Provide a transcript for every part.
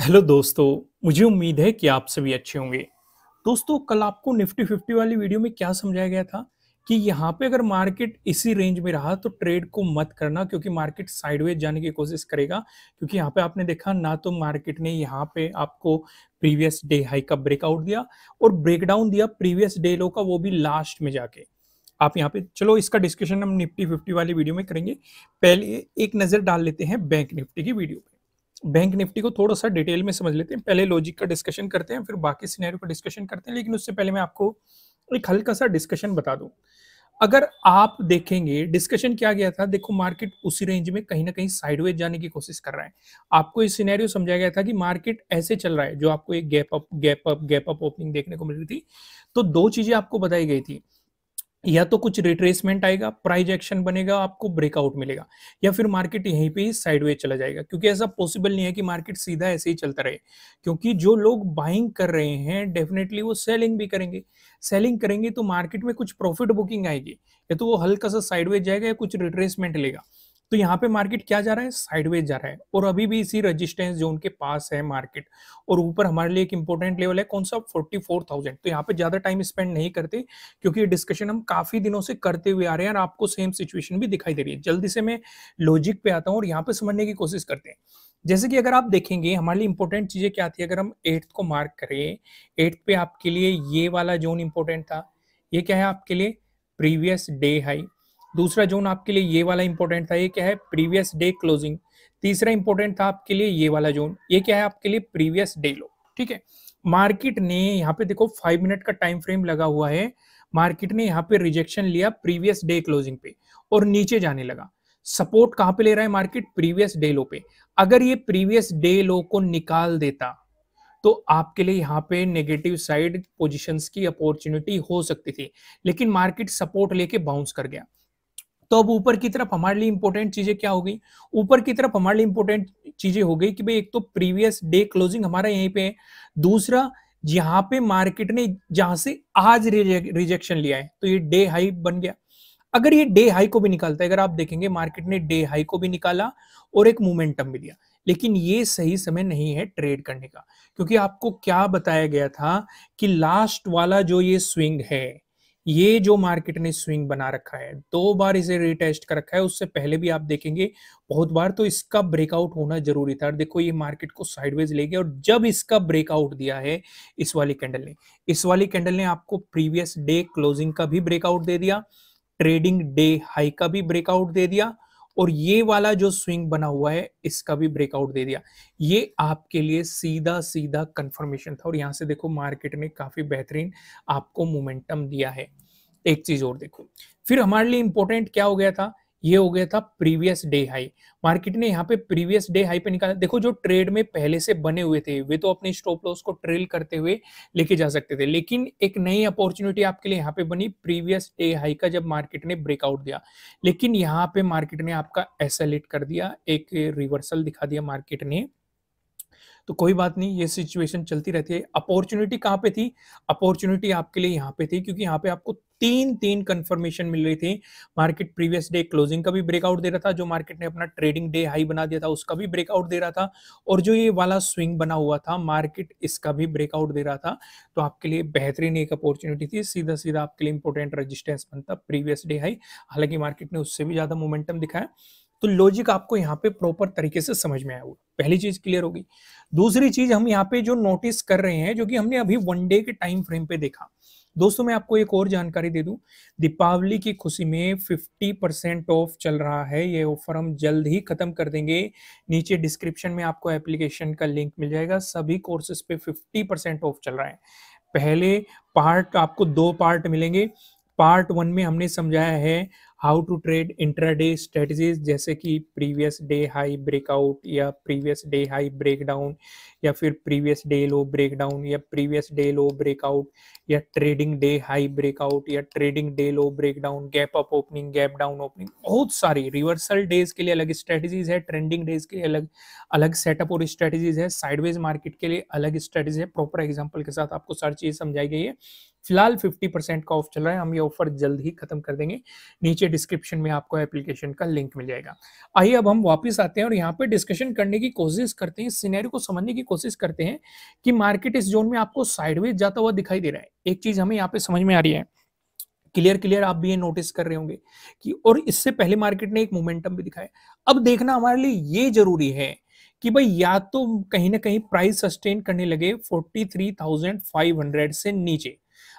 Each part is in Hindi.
हेलो दोस्तों। मुझे उम्मीद है कि आप सभी अच्छे होंगे। दोस्तों, कल आपको निफ्टी 50 वाली वीडियो में क्या समझाया गया था कि यहाँ पे अगर मार्केट इसी रेंज में रहा तो ट्रेड को मत करना, क्योंकि मार्केट साइडवेज जाने की कोशिश करेगा। क्योंकि यहाँ पे आपने देखा ना, तो मार्केट ने यहाँ पे आपको प्रीवियस डे हाई का ब्रेकआउट दिया और ब्रेकडाउन दिया प्रीवियस डे लो का, वो भी लास्ट में जाके। आप यहाँ पे चलो, इसका डिस्कशन हम निफ्टी 50 वाली वीडियो में करेंगे। पहले एक नजर डाल लेते हैं बैंक निफ्टी की वीडियो पे। बैंक निफ्टी को थोड़ा सा डिटेल में समझ लेते हैं। पहले लॉजिक का डिस्कशन करते हैं, फिर बाकी सिनेरियो का डिस्कशन करते हैं। लेकिन उससे पहले मैं आपको एक हल्का सा डिस्कशन बता दूं। अगर आप देखेंगे डिस्कशन क्या गया था, देखो मार्केट उसी रेंज में कहीं ना कहीं साइडवेज जाने की कोशिश कर रहा है। आपको इस सिनेरियो समझाया गया था कि मार्केट ऐसे चल रहा है, जो आपको एक गैप अप ओपनिंग देखने को मिल रही थी। तो दो चीजें आपको बताई गई थी, या तो कुछ रिट्रेसमेंट आएगा, प्राइस एक्शन बनेगा, आपको ब्रेकआउट मिलेगा, या फिर मार्केट यहीं पे ही साइडवेज चला जाएगा। क्योंकि ऐसा पॉसिबल नहीं है कि मार्केट सीधा ऐसे ही चलता रहे, क्योंकि जो लोग बाइंग कर रहे हैं डेफिनेटली वो सेलिंग भी करेंगे। सेलिंग करेंगे तो मार्केट में कुछ प्रॉफिट बुकिंग आएगी, या तो वो हल्का सा साइडवेज जाएगा या कुछ रिट्रेसमेंट लेगा। तो यहाँ पे मार्केट क्या जा रहा है, साइडवेज जा रहा है, और अभी भी इसी रेजिस्टेंस जोन के पास है मार्केट। और ऊपर हमारे लिए एक इंपॉर्टेंट लेवल है, कौन सा, 44,000। तो यहाँ पे ज्यादा टाइम स्पेंड नहीं करते, क्योंकि ये डिस्कशन हम काफी दिनों से करते हुए आ रहे हैं और आपको सेम सिचुएशन भी दिखाई दे रही है। जल्दी से मैं लॉजिक पे आता हूँ और यहाँ पे समझने की कोशिश करते हैं। जैसे कि अगर आप देखेंगे हमारे लिए इंपॉर्टेंट चीजें क्या थी, अगर हम 8th को मार्क करें, 8th पे आपके लिए ये वाला जोन इंपॉर्टेंट था। ये क्या है आपके लिए, प्रीवियस डे हाई। दूसरा जोन आपके लिए ये वाला इंपॉर्टेंट था, ये क्या है, प्रीवियस डे क्लोजिंग। तीसरा इंपॉर्टेंट था आपके लिए ये वाला जोन, ये क्या है आपके लिए, प्रीवियस डे लो। ठीक है। मार्केट ने यहाँ पे देखो 5 मिनट का टाइम फ्रेम लगा हुआ है। मार्केट ने यहाँ पे रिजेक्शन लिया प्रीवियस डे क्लोजिंग पे और नीचे जाने लगा। सपोर्ट कहां पे ले रहा है मार्केट, प्रीवियस डे लो पे। अगर ये प्रीवियस डे लो को निकाल देता तो आपके लिए यहाँ पे नेगेटिव साइड पोजीशंस की अपॉर्चुनिटी हो सकती थी, लेकिन मार्केट सपोर्ट लेके बाउंस कर गया। तो अब ऊपर की तरफ हमारे लिए इंपॉर्टेंट चीजें क्या हो गई, ऊपर की तरफ हमारे लिए इंपॉर्टेंट चीजें हो गई कि भाई एक तो प्रीवियस डे क्लोजिंग हमारा यहीं पे है। दूसरा, यहाँ पे मार्केट ने जहां से आज रिजेक्शन लिया है तो ये डे हाई बन गया। अगर ये डे हाई को भी निकालता है, अगर आप देखेंगे मार्केट ने डे हाई को भी निकाला और एक मोमेंटम भी दिया, लेकिन ये सही समय नहीं है ट्रेड करने का। क्योंकि आपको क्या बताया गया था कि लास्ट वाला जो ये स्विंग है, ये जो मार्केट ने स्विंग बना रखा है, 2 बार इसे रिटेस्ट कर रखा है, उससे पहले भी आप देखेंगे बहुत बार, तो इसका ब्रेकआउट होना जरूरी था। और देखो ये मार्केट को साइडवेज ले गया, और जब इसका ब्रेकआउट दिया है इस वाली कैंडल ने आपको प्रीवियस डे क्लोजिंग का भी ब्रेकआउट दे दिया, ट्रेडिंग डे हाई का भी ब्रेकआउट दे दिया, और ये वाला जो स्विंग बना हुआ है इसका भी ब्रेकआउट दे दिया। ये आपके लिए सीधा सीधा कंफर्मेशन था, और यहां से देखो मार्केट ने काफी बेहतरीन आपको मोमेंटम दिया है। एक चीज और देखो, फिर हमारे लिए इंपॉर्टेंट क्या हो गया था, ये हो गया था प्रीवियस डे हाई। मार्केट ने यहाँ पे प्रीवियस डे हाई पे निकाला। देखो जो ट्रेड में पहले से बने हुए थे वे तो अपने स्टॉप लॉस को ट्रेल करते हुए लेके जा सकते थे, लेकिन एक नई अपॉर्चुनिटी आपके लिए यहाँ पे बनी प्रीवियस डे हाई का, जब मार्केट ने ब्रेकआउट दिया। लेकिन यहाँ पे मार्केट ने आपका एसएल कर दिया, एक रिवर्सल दिखा दिया मार्केट ने। तो कोई बात नहीं, ये सिचुएशन चलती रहती है। अपॉर्चुनिटी कहाँ पे थी, अपॉर्चुनिटी आपके लिए यहाँ पे थी, क्योंकि यहाँ पे आपको तीन तीन कंफर्मेशन मिल रही थी। मार्केट प्रीवियस डे क्लोजिंग का भी ब्रेकआउट दे रहा था, जो मार्केट ने अपना ट्रेडिंग डे हाई बना दिया था उसका भी ब्रेकआउट दे रहा था, और जो ये वाला स्विंग बना हुआ था मार्केट इसका भी ब्रेकआउट दे रहा था। तो आपके लिए बेहतरीन एक अपॉर्चुनिटी थी। सीधा सीधा आपके लिए इंपॉर्टेंट रजिस्टेंस बनता प्रीवियस डे हाई। हालांकि मार्केट ने उससे भी ज्यादा मोमेंटम दिखाया। तो लॉजिक आपको यहाँ पे प्रॉपर तरीके से समझ में आया होगा, पहली चीज क्लियर होगी। दूसरी चीज हम यहाँ पे जो नोटिस कर रहे हैं, जो कि हमने अभी 1 डे के टाइम फ्रेम पे देखा। दोस्तों मैं आपको एक और जानकारी दे दूं, दीपावली की खुशी में 50% ऑफ चल रहा है। ये ऑफर हम जल्द ही खत्म कर देंगे। नीचे डिस्क्रिप्शन में आपको एप्लीकेशन का लिंक मिल जाएगा। सभी कोर्सेज पे 50% ऑफ चल रहा है। पहले पार्ट आपको 2 पार्ट मिलेंगे। पार्ट 1 में हमने समझाया है how to trade intraday strategies, जैसे कि प्रीवियस डे हाई ब्रेकआउट, या प्रीवियस डे हाई ब्रेकडाउन, या फिर प्रीवियस डे लो ब्रेकडाउन, या प्रीवियस डे लो ब्रेकआउट, या ट्रेडिंग डे हाई ब्रेकआउट, या trading day low breakdown, gap up opening, gap down opening. बहुत सारी रिवर्सल डेज के लिए अलग स्ट्रेटजीज है, ट्रेंडिंग डेज के लिए अलग अलग सेटअप और स्ट्रेटजीज है, साइडवेज मार्केट के लिए अलग स्ट्रेटजी है। प्रॉपर एग्जांपल के साथ आपको सारी चीज समझाई गई है। फिलहाल 50% का ऑफ चल रहा है, हम ये ऑफर जल्द ही खत्म कर देंगे। नीचे डिस्क्रिप्शन में आपको एप्लीकेशन का लिंक मिल जाएगा। आइए अब हम वापस आते हैं और यहाँ पे डिस्कशन करने की कोशिश करते हैं, सिनेरियो को समझने की कोशिश करते हैं कि मार्केट इस जोन में आपको साइडवेज जाता हुआ दिखाई दे रहा है। एक चीज हमें यहाँ पे समझ में आ रही है, क्लियर आप भी ये नोटिस कर रहे होंगे कि और इससे पहले मार्केट ने एक मोमेंटम भी दिखाया। अब देखना हमारे लिए ये जरूरी है कि भाई या तो कहीं ना कहीं प्राइस सस्टेन करने लगे 43,500 से नीचे।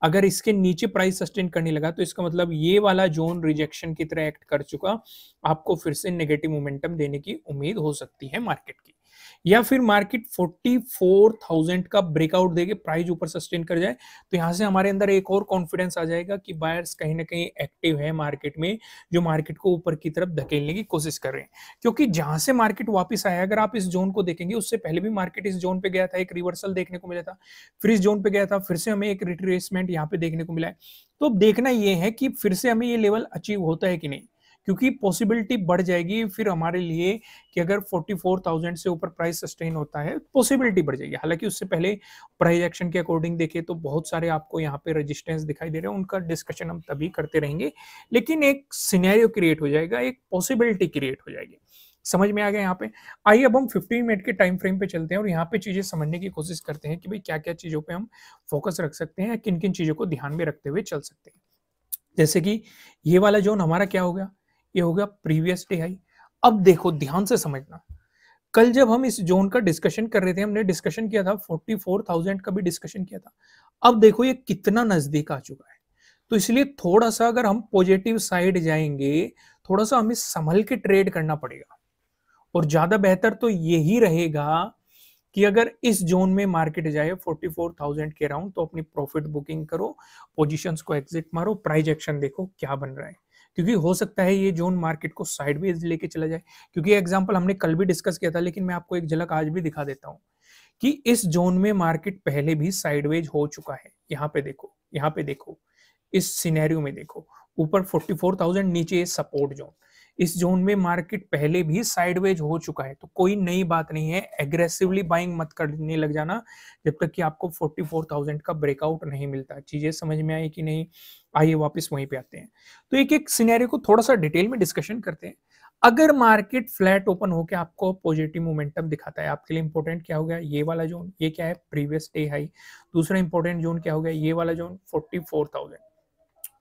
अगर इसके नीचे प्राइस सस्टेन करने लगा तो इसका मतलब ये वाला जोन रिजेक्शन की तरह एक्ट कर चुका, आपको फिर से नेगेटिव मोमेंटम देने की उम्मीद हो सकती है मार्केट की। या फिर मार्केट 44,000 का ब्रेकआउट देके प्राइस ऊपर सस्टेन कर जाए तो यहां से हमारे अंदर एक और कॉन्फिडेंस आ जाएगा कि बायर्स कहीं ना कहीं एक्टिव है मार्केट में, जो मार्केट को ऊपर की तरफ धकेलने की कोशिश कर रहे हैं। क्योंकि जहां से मार्केट वापस आया, अगर आप इस जोन को देखेंगे, उससे पहले भी मार्केट इस जोन पे गया था, एक रिवर्सल देखने को मिला था, फिर इस जोन पे गया था, फिर से हमें एक रिट्रेसमेंट यहाँ पे देखने को मिला है। तो अब देखना ये है कि फिर से हमें ये लेवल अचीव होता है कि नहीं, क्योंकि पॉसिबिलिटी बढ़ जाएगी फिर हमारे लिए कि अगर 44,000 से ऊपर प्राइस सस्टेन होता है, पॉसिबिलिटी बढ़ जाएगी। हालांकि उससे पहले प्राइस एक्शन के अकॉर्डिंग देखें तो बहुत सारे आपको यहाँ पे रेजिस्टेंस दिखाई दे रहे हैं, उनका डिस्कशन हम तभी करते रहेंगे, लेकिन एक सिनेरियो क्रिएट हो जाएगा, एक पॉसिबिलिटी क्रिएट हो जाएगी। समझ में आ गया यहाँ पे। आइए अब हम 15 मिनट के टाइम फ्रेम पे चलते हैं और यहाँ पे चीजें समझने की कोशिश करते हैं कि भाई क्या क्या चीजों पे हम फोकस रख सकते हैं, किन किन चीजों को ध्यान में रखते हुए चल सकते हैं। जैसे कि ये वाला जोन हमारा क्या हो गया, ये हो गया प्रीवियस डे हाई। अब देखो ध्यान से समझना, कल जब हम इस जोन का डिस्कशन कर रहे थे, हमने डिस्कशन किया था 44,000 का भी डिस्कशन किया था। अब देखो ये कितना नजदीक आ चुका है, तो इसलिए थोड़ा सा अगर हम पॉजिटिव साइड जाएंगे, थोड़ा सा हमें संभल के ट्रेड करना पड़ेगा। और ज्यादा बेहतर तो यही रहेगा कि अगर इस जोन में मार्केट जाए 44,000 के अराउंड, तो अपनी प्रॉफिट बुकिंग करो, पोजीशंस को एग्जिट मारो, प्राइस एक्शन देखो क्या बन रहा है। क्योंकि हो सकता है ये जोन मार्केट को साइडवेज लेके चला जाए, क्योंकि एग्जांपल हमने कल भी डिस्कस किया था, लेकिन मैं आपको एक झलक आज भी दिखा देता हूं कि इस जोन में मार्केट पहले भी साइडवेज हो चुका है। यहाँ पे देखो, यहाँ पे देखो, इस सिनेरियो में देखो, ऊपर 44,000, नीचे सपोर्ट जोन। इस जोन में मार्केट पहले भी साइडवेज हो चुका है, तो कोई नई बात नहीं है। एग्रेसिवली बाइंग मत करने लग जाना जब तक कि आपको 44,000 का ब्रेकआउट नहीं मिलता। चीजें समझ में आई कि नहीं? आइए वापस वहीं पे आते हैं, तो एक एक सिनेरियो को थोड़ा सा डिटेल में डिस्कशन करते हैं। अगर मार्केट फ्लैट ओपन होकर आपको पॉजिटिव मोमेंटम दिखाता है, आपके लिए इंपॉर्टेंट क्या हो गया, ये वाला जोन, ये क्या है, प्रीवियस डे हाई। दूसरा इंपॉर्टेंट जोन क्या हो गया, ये वाला जोन 44,000।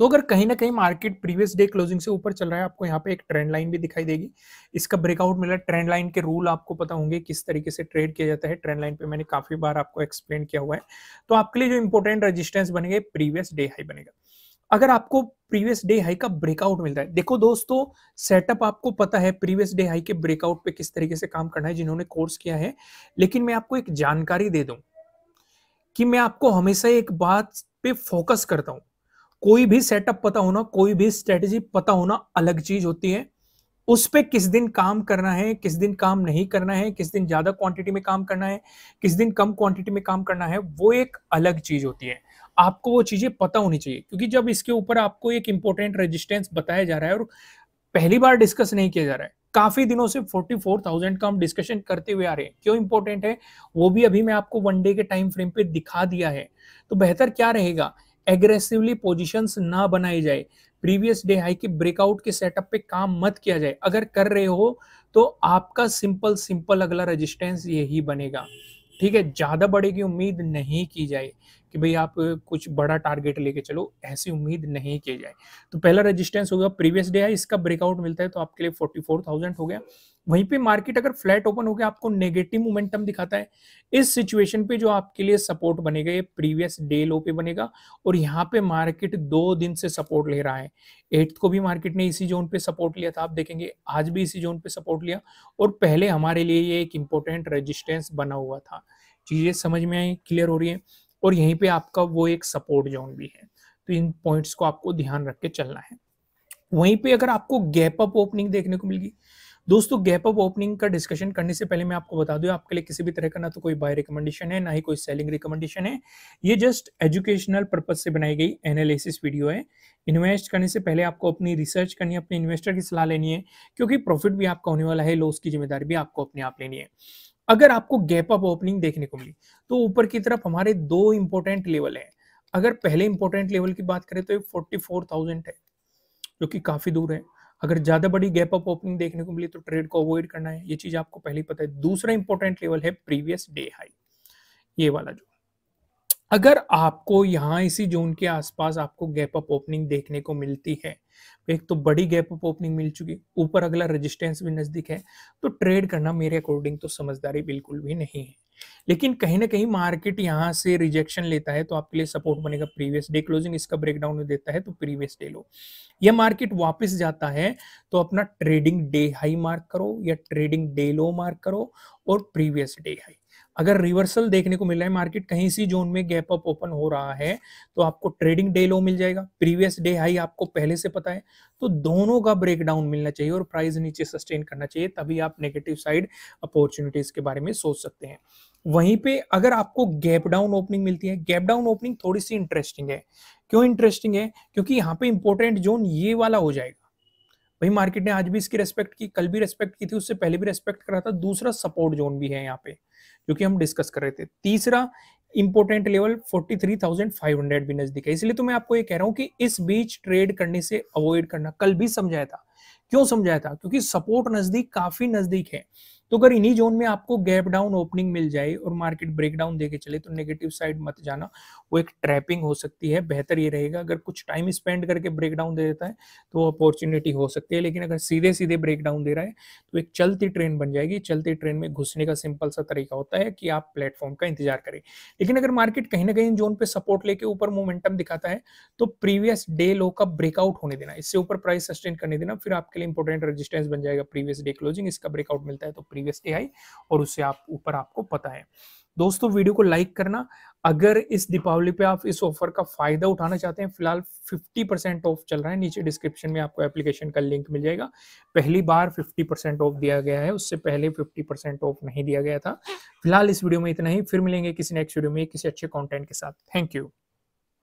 तो अगर कहीं ना कहीं मार्केट प्रीवियस डे क्लोजिंग से ऊपर चल रहा है, आपको यहाँ पे एक ट्रेंड लाइन भी दिखाई देगी, इसका ब्रेकआउट मिला। ट्रेंड लाइन के रूल आपको पता होंगे किस तरीके से ट्रेड किया जाता है, ट्रेंड लाइन पे मैंने काफी बार आपको एक्सप्लेन किया हुआ है। तो आपके लिए जो इंपॉर्टेंट रेजिस्टेंस बनेगा प्रीवियस डे हाई बनेगा। अगर आपको प्रीवियस डे हाई का ब्रेकआउट मिलता है, देखो दोस्तों, सेटअप आपको पता है प्रीवियस डे हाई के ब्रेकआउट पे किस तरीके से काम करना है जिन्होंने कोर्स किया है, लेकिन मैं आपको एक जानकारी दे दूं कि मैं आपको हमेशा एक बात पे फोकस करता हूं। कोई भी सेटअप पता होना, कोई भी स्ट्रेटेजी पता होना अलग चीज होती है। उस पे किस दिन काम करना है, किस दिन काम नहीं करना है, किस दिन ज्यादा क्वांटिटी में काम करना है, किस दिन कम क्वांटिटी में काम करना है, वो एक अलग चीज होती है। आपको वो चीजें पता होनी चाहिए, क्योंकि जब इसके ऊपर आपको एक इंपॉर्टेंट रेजिस्टेंस बताया जा रहा है और पहली बार डिस्कस नहीं किया जा रहा है, काफी दिनों से 44,000 का हम डिस्कशन करते हुए आ रहे हैं, क्यों इंपॉर्टेंट है वो भी अभी मैं आपको वन डे के टाइम फ्रेम पे दिखा दिया है। तो बेहतर क्या रहेगा, एग्रेसिवली पोजीशंस ना बनाई जाए, प्रीवियस डे हाई के ब्रेकआउट के सेटअप पे काम मत किया जाए। अगर कर रहे हो तो आपका सिंपल सिंपल अगला रेजिस्टेंस यही बनेगा, ठीक है। ज्यादा बड़े की उम्मीद नहीं की जाए कि भाई आप कुछ बड़ा टारगेट लेके चलो, ऐसी उम्मीद नहीं की जाए। तो पहला रेजिस्टेंस होगा प्रीवियस डे हाई, इसका ब्रेकआउट मिलता है तो आपके लिए 44,000 हो गया। वहीं पे मार्केट अगर फ्लैट ओपन हो गया, आपको नेगेटिव मोमेंटम दिखाता है, इस सिचुएशन पे जो आपके लिए सपोर्ट बनेगा ये प्रीवियस डे लो पे बनेगा। और यहाँ पे मार्केट 2 दिन से सपोर्ट ले रहा है। 8th को भी मार्केट ने इसी जोन पे सपोर्ट लिया था, आप देखेंगे आज भी इसी जोन पे सपोर्ट लिया, और पहले हमारे लिए ये एक इंपॉर्टेंट रेजिस्टेंस बना हुआ था। चीजें समझ में आई, क्लियर हो रही है? और यहीं पे आपका वो एक सपोर्ट जोन भी है, तो इन पॉइंट्स को आपको ध्यान रख के चलना है। वहीं पे अगर आपको गैप अप ओपनिंग देखने को मिलेगी, दोस्तों गैप अप ओपनिंग का डिस्कशन करने से पहले मैं आपको बता दूं, आपके लिए किसी भी तरह का ना तो कोई बाय रिकमेंडेशन है, ना ही कोई सेलिंग रिकमेंडेशन है। ये जस्ट एजुकेशनल पर्पज से बनाई गई एनालिसिस वीडियो है। इन्वेस्ट करने से पहले आपको अपनी रिसर्च करनी है, अपने इन्वेस्टर की सलाह लेनी है, क्योंकि प्रॉफिट भी आपका होने वाला है, लॉस की जिम्मेदारी भी आपको अपने आप लेनी है। अगर आपको गैप अप ओपनिंग देखने को मिली तो ऊपर की तरफ हमारे 2 इंपॉर्टेंट लेवल है। अगर पहले इंपॉर्टेंट लेवल की बात करें तो ये 44,000 है, जो कि काफी दूर है। अगर ज्यादा बड़ी गैप अप ओपनिंग देखने को मिली तो ट्रेड को अवॉइड करना है, ये चीज आपको पहले ही पता है। दूसरा इंपॉर्टेंट लेवल है प्रीवियस डे हाई, ये वाला जो, अगर आपको यहाँ इसी जोन के आसपास आपको गैप अप ओपनिंग देखने को मिलती है, एक तो बड़ी गैप अप ओपनिंग मिल चुकी, ऊपर अगला रेजिस्टेंस भी नजदीक है, तो ट्रेड करना मेरे अकॉर्डिंग तो समझदारी बिल्कुल भी नहीं है। लेकिन कहीं ना कहीं मार्केट यहाँ से रिजेक्शन लेता है तो आपके लिए सपोर्ट बनेगा प्रीवियस डे क्लोजिंग, इसका ब्रेकडाउन देता है तो प्रीवियस डे लो। या मार्केट वापस जाता है तो अपना ट्रेडिंग डे हाई मार्क करो या ट्रेडिंग डे लो मार्क करो और प्रीवियस डे हाई। अगर रिवर्सल देखने को मिल रहा है, मार्केट कहीं सी जोन में गैप अप ओपन हो रहा है, तो आपको ट्रेडिंग डे लो मिल जाएगा, प्रीवियस डे हाई आपको पहले से पता है, तो दोनों का ब्रेकडाउन मिलना चाहिए और प्राइस नीचे सस्टेन करना चाहिए, तभी आप नेगेटिव साइड अपॉर्चुनिटीज के बारे में सोच सकते हैं। वहीं पे अगर आपको गैप डाउन ओपनिंग मिलती है, गैप डाउन ओपनिंग थोड़ी सी इंटरेस्टिंग है। क्यों इंटरेस्टिंग है? क्योंकि यहाँ पे इंपॉर्टेंट जोन ये वाला हो जाएगा। वही मार्केट ने आज भी इसकी रेस्पेक्ट की, कल भी रेस्पेक्ट की थी, उससे पहले भी रेस्पेक्ट करा था। दूसरा सपोर्ट जोन भी है यहाँ पे, जो कि हम डिस्कस कर रहे थे। तीसरा इंपॉर्टेंट लेवल 43,500 भी नजदीक है। इसलिए तो मैं आपको ये कह रहा हूं कि इस बीच ट्रेड करने से अवॉइड करना। कल भी समझाया था। क्यों समझाया था? क्योंकि सपोर्ट नजदीक, काफी नजदीक है। तो अगर इन्हीं जोन में आपको गैप डाउन ओपनिंग मिल जाए और मार्केट ब्रेकडाउन देके चले तो नेगेटिव साइड मत जाना, वो एक ट्रैपिंग हो सकती है। बेहतर ये रहेगा अगर कुछ टाइम स्पेंड करके ब्रेकडाउन दे देता है तो अपॉर्चुनिटी हो सकती है, लेकिन अगर सीधे सीधे ब्रेकडाउन दे रहा है तो एक चलती ट्रेन बन जाएगी। चलती ट्रेन में घुसने का सिंपल सा तरीका होता है कि आप प्लेटफॉर्म का इंतजार करें। लेकिन अगर मार्केट कहीं ना कहीं जोन पे सपोर्ट लेके ऊपर मोमेंटम दिखाता है तो प्रीवियस डे लो का ब्रेकआउट होने देना, इससे ऊपर प्राइस सस्टेन करने देना, फिर आपके लिए इंपॉर्टेंट रेजिस्टेंस बन जाएगा प्रीवियस डे क्लोजिंग। इसका ब्रेकआउट मिलता है तो प्रीवियस डे हाई, और उससे आप ऊपर आपको पता है। दोस्तों वीडियो को लाइक करना। अगर इस दीपावली पे आप इस ऑफर का फायदा उठाना चाहते हैं, फिलहाल 50% ऑफ चल रहा है। नीचे डिस्क्रिप्शन में आपको एप्लीकेशन का लिंक मिल जाएगा। पहली बार 50% ऑफ दिया गया है, उससे पहले 50% ऑफ नहीं दिया गया था। फिलहाल इस वीडियो में इतना ही, फिर मिलेंगे किसी नेक्स्ट वीडियो में किसी अच्छे कंटेंट के साथ। Thank you.